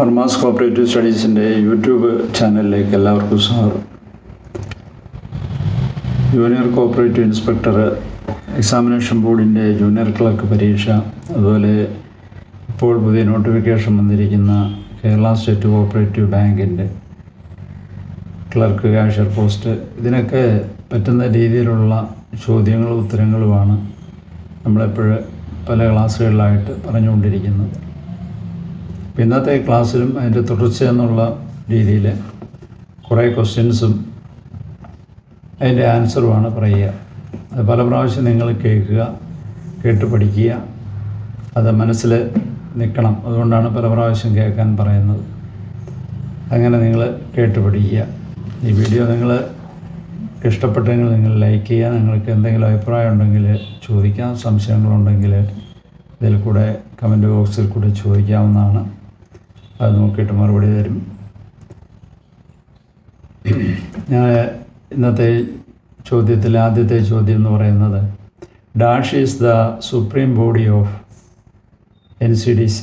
ഫർമാസ് cooperative സ്റ്റഡീസിൻ്റെ YouTube ചാനലിലേക്ക് എല്ലാവർക്കും സ്വാഗതം. ജൂനിയർ കോപ്പറേറ്റീവ് ഇൻസ്പെക്ടർ എക്സാമിനേഷൻ ബോർഡിൻ്റെ ജൂനിയർ ക്ലർക്ക് പരീക്ഷ, അതുപോലെ ഇപ്പോൾ പുതിയ നോട്ടിഫിക്കേഷൻ വന്നിരിക്കുന്ന കേരള സ്റ്റേറ്റ് കോപ്പറേറ്റീവ് ബാങ്കിൻ്റെ ക്ലർക്ക് കാഷ്യർ പോസ്റ്റ്, ഇതിനൊക്കെ പറ്റുന്ന രീതിയിലുള്ള ചോദ്യങ്ങളും ഉത്തരങ്ങളുമാണ് നമ്മളെപ്പോഴും പല ക്ലാസ്സുകളിലായിട്ട് പറഞ്ഞുകൊണ്ടിരിക്കുന്നത്. ഇന്നത്തെ ക്ലാസ്സിലും അതിൻ്റെ തുടർച്ച എന്നുള്ള രീതിയിൽ കുറേ ക്വസ്റ്റ്യൻസും അതിൻ്റെ ആൻസറുമാണ് പറയുക. അത് പല പ്രാവശ്യം നിങ്ങൾ കേട്ട് പഠിക്കുക, അത് മനസ്സിൽ നിൽക്കണം. അതുകൊണ്ടാണ് പല പ്രാവശ്യം കേൾക്കാൻ പറയുന്നത്. അങ്ങനെ നിങ്ങൾ കേട്ട് പഠിക്കുക. ഈ വീഡിയോ നിങ്ങൾ ഇഷ്ടപ്പെട്ടെങ്കിൽ നിങ്ങൾ ലൈക്ക് ചെയ്യുക. നിങ്ങൾക്ക് എന്തെങ്കിലും അഭിപ്രായം ഉണ്ടെങ്കിൽ ചോദിക്കാം, സംശയങ്ങളുണ്ടെങ്കിൽ ഇതിൽ കൂടെ കമൻറ്റ് ബോക്സിൽ കൂടെ ചോദിക്കാവുന്നതാണ്. അത് നോക്കിയിട്ട് മറുപടി തരും. ഞാൻ ഇന്നത്തെ ചോദ്യത്തിൽ ആദ്യത്തെ ചോദ്യം എന്ന് പറയുന്നത്, dash is the supreme body of NCDC.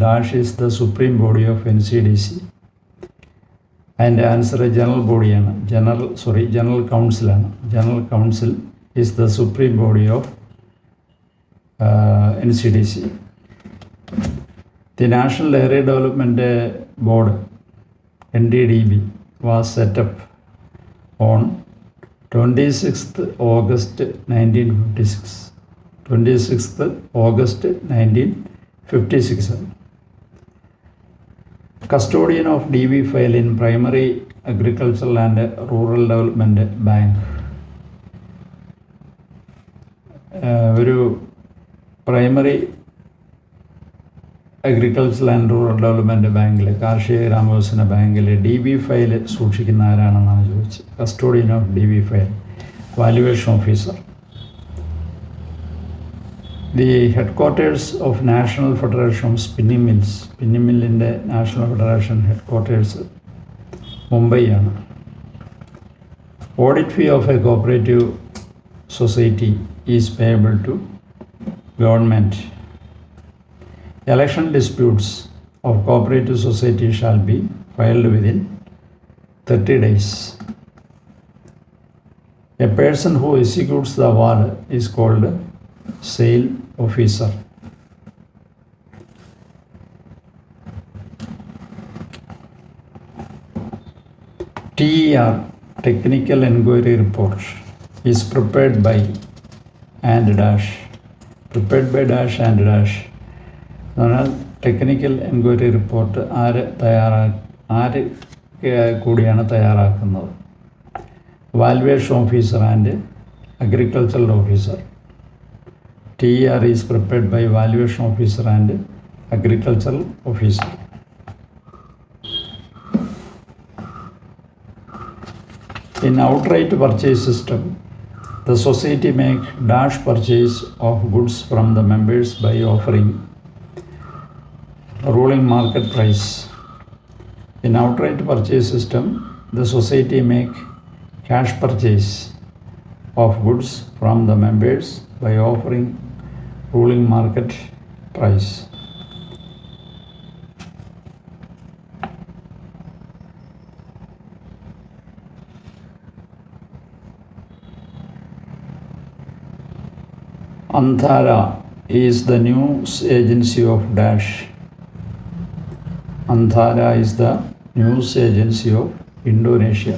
Dash is the supreme body of NCDC. അതിൻ്റെ ആൻസർ ജനറൽ ബോഡിയാണ്, ജനറൽ കൗൺസിലാണ്. General council is the supreme body of NCDC. The National Dairy Development Board NDDB was set up on 26th August 1956. 26th August 1956. Custodian of DB file in Primary Agricultural and Rural Development Bank. ഒരു primary agricultural and rural development ബാങ്കിൽ, കാർഷിക ഗ്രാമവികസന ബാങ്കിൽ DB file സൂക്ഷിക്കുന്ന ആരാണെന്നാണ് ചോദിച്ചത്. Custodian of DB file, valuation officer. The headquarters of national federation of spinning mills. Spinning മില്ലിൻ്റെ national federation headquarters മുംബൈയാണ്. Audit fee of a cooperative society is payable to government. Election disputes of cooperative society shall be filed within 30 days. A person who executes the award is called sale officer. TER, Technical Enquiry Report, is prepared by and dash. Prepared by dash and dash. എന്നാൽ technical enquiry report ആര് കൂടിയാണ് തയ്യാറാക്കുന്നത്? Valuation officer and agricultural officer. TER is prepared by valuation officer and agricultural officer. In outright purchase system, the society make dash purchase of goods from the members by offering ruling market price. In outright purchase system, the society make cash purchase of goods from the members by offering ruling market price. Anthara is the news agency of dash. Anthara is the news agency of Indonesia.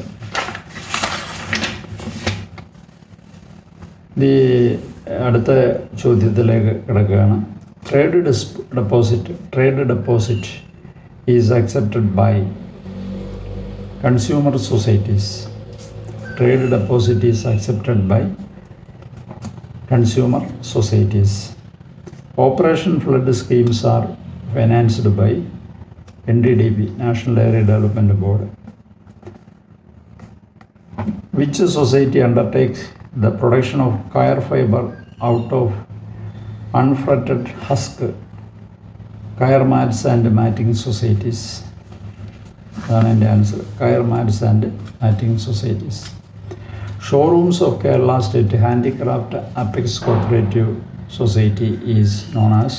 അടുത്ത ചോദ്യത്തിലേക്ക് കിടക്കുകയാണ്. Trade deposit is accepted by consumer societies. Trade deposit is accepted by consumer societies. Operation flood schemes are financed by NDDB, National Dairy Development Board. Which society undertakes the production of coir fiber out of unfretted husk? Coir mats and matting societies. That's the answer. Coir mats and matting societies. Showrooms of Kerala State Handicraft Apex Cooperative Society is known as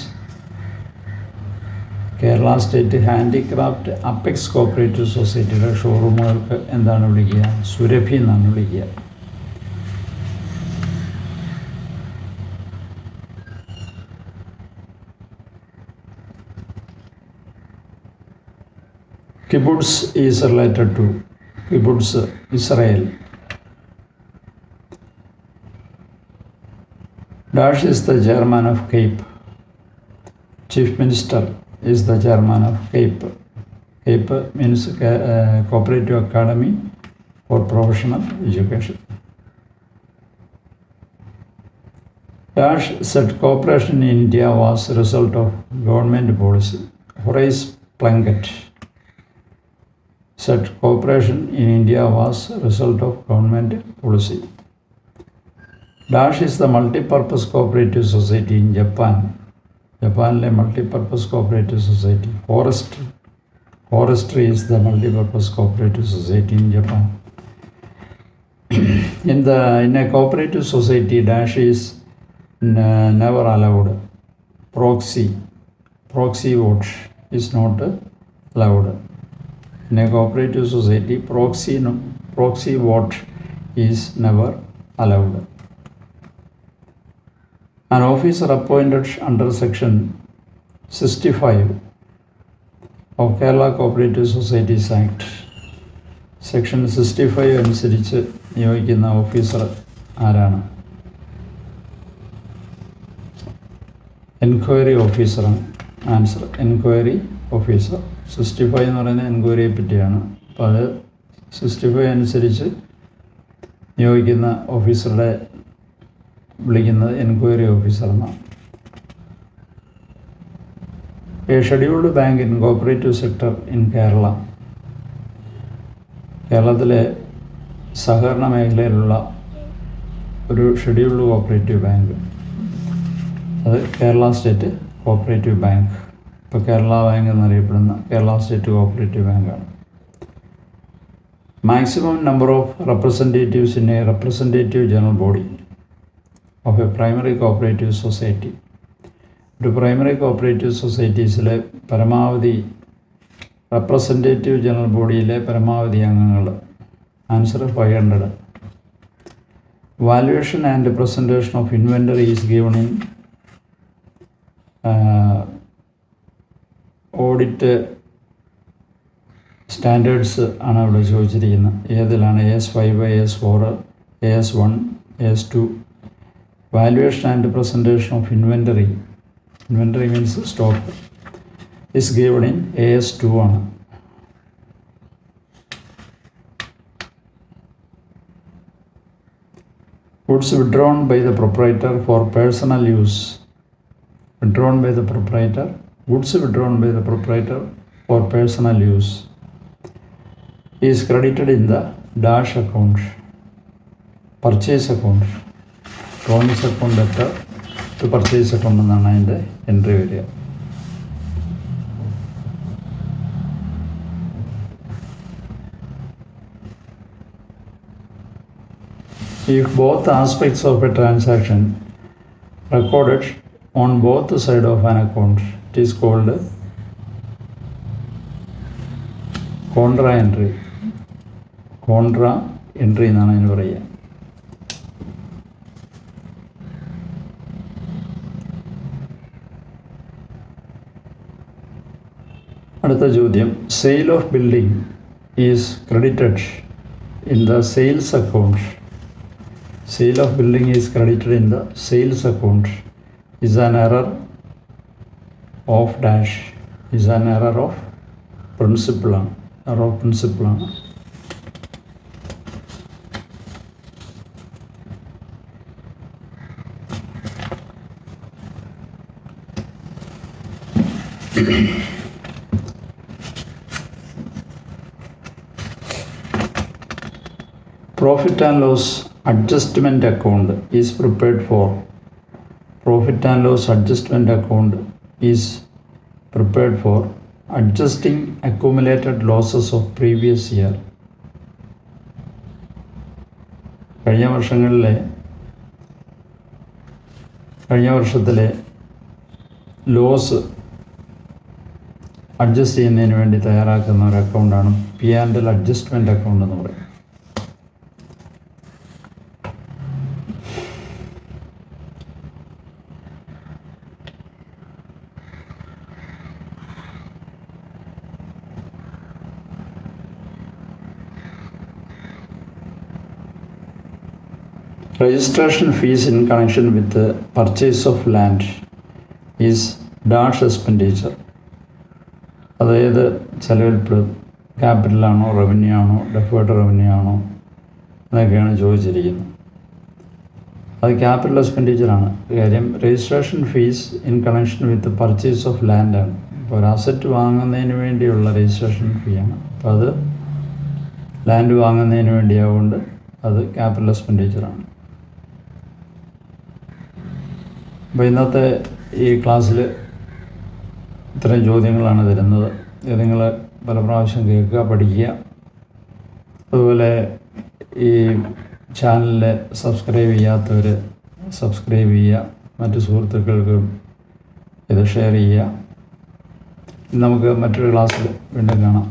Kerala state handicraft apex cooperative സൊസൈറ്റിയുടെ ഷോറൂമുകൾക്ക് എന്താണ് വിളിക്കുക? സുരഭി എന്നാണ് വിളിക്കുക. Kibbutz is related to kibbutz Israel. Dash is the chairman of CAPE. Chief Minister is the chairman of CAPE. CAPE means Cooperative Academy for Professional Education. Dash said cooperation in India was a result of government policy. Horace Plunkett said cooperation in India was a result of government policy. Dash is the multi-purpose cooperative society in Japan. ജപ്പാനിലെ multipurpose cooperative society. Forestry is the multi-purpose cooperative society in Japan. In a cooperative society, Dash is never allowed. Proxy vote is not allowed. In a cooperative society, proxy vote is never allowed. An officer appointed under Section 65 of Kerala Cooperative Societies Act. Section 65 അനുസരിച്ച് നിയോഗിക്കുന്ന officer ആരാണ്? Enquiry ഓഫീസറാണ്. Answer enquiry officer. 65 എന്ന് പറയുന്നത് എൻക്വയറിയെ പറ്റിയാണ്. അപ്പോൾ അത് 65 അനുസരിച്ച് നിയോഗിക്കുന്ന ഓഫീസറുടെ വിളിക്കുന്നത് എൻക്വയറി ഓഫീസർ എന്നാണ്. A scheduled bank in cooperative sector in Kerala. കേരളത്തിലെ സഹകരണ മേഖലയിലുള്ള ഒരു ഷെഡ്യൂൾഡ് കോപ്പറേറ്റീവ് ബാങ്ക്, അത് കേരള സ്റ്റേറ്റ് കോപ്പറേറ്റീവ് ബാങ്ക്. ഇപ്പോൾ കേരള ബാങ്ക് എന്നറിയപ്പെടുന്ന കേരള സ്റ്റേറ്റ് കോപ്പറേറ്റീവ് ബാങ്കാണ്. Maximum number of representatives in A representative general body of A primary cooperative society. ഒരു പ്രൈമറി കോപ്പറേറ്റീവ് സൊസൈറ്റീസിലെ പരമാവധി റെപ്രസെൻറ്റേറ്റീവ് ജനറൽ ബോഡിയിലെ പരമാവധി അംഗങ്ങൾ. Answer 500. Valuation and presentation of inventory is given in audit standards ആണ് അവിടെ ചോദിച്ചിരിക്കുന്നത്. ഏതിലാണ്? AS5, AS4, AS1, AS2. Valuation and presentation of inventory means stock, is given in AS2 ആണ്. Goods withdrawn by the proprietor for personal use. Goods withdrawn by the proprietor for personal use is credited in the dash account. Purchase account. Promise account debtor to purchase account എന്നാണ് അതിൻ്റെ entry വരിക. If both aspects of a transaction recorded on both sides of an account, it is called contra entry. Contra entry എന്നാണ് അതിന് പറയുക. അടുത്ത ചോദ്യം. Sale of building is credited in the sales account. Sale of building is credited in the sales account is an error of dash. Is an error of principle ആണ്. error of principle ആണ്. Profit and loss adjustment account is prepared for. Profit and loss adjustment account is prepared for adjusting accumulated losses of previous year. കഴിഞ്ഞ വർഷത്തിലെ loss adjust ചെയ്യുന്നതിന് വേണ്ടി തയ്യാറാക്കുന്ന ഒരു അക്കൗണ്ടാണ് P&L adjustment account എന്ന് പറയും. Registration fees in connection with the purchase of land is dash expenditure. അതായത് ചെലവിൽപ്പെടും. ക്യാപിറ്റലാണോ, റവന്യൂ ആണോ, ഡെഫേർഡ് റവന്യൂ ആണോ എന്നൊക്കെയാണ് ചോദിച്ചിരിക്കുന്നത്. അത് ക്യാപിറ്റൽ എക്സ്പെൻഡിച്ചറാണ്. കാര്യം registration fees in connection with purchase of ലാൻഡാണ്. ഇപ്പോൾ ഒരു അസറ്റ് വാങ്ങുന്നതിന് വേണ്ടിയുള്ള രജിസ്ട്രേഷൻ ഫീ ആണ്. അപ്പോൾ അത് ലാൻഡ് വാങ്ങുന്നതിന് വേണ്ടിയാവുകൊണ്ട് അത് ക്യാപിറ്റൽ എക്സ്പെൻഡിച്ചറാണ്. അപ്പോൾ ഇന്നത്തെ ഈ ക്ലാസ്സിൽ ഇത്രയും ചോദ്യങ്ങളാണ് തരുന്നത്. ഇത് നിങ്ങൾ പല പ്രാവശ്യം കേൾക്കുക, പഠിക്കുക. അതുപോലെ ഈ ചാനലിൽ സബ്സ്ക്രൈബ് ചെയ്യാത്തവർ സബ്സ്ക്രൈബ് ചെയ്യുക, മറ്റു സുഹൃത്തുക്കൾക്കും ഇത് ഷെയർ ചെയ്യുക. നമുക്ക് മറ്റൊരു ക്ലാസ്സിൽ വീണ്ടും കാണാം.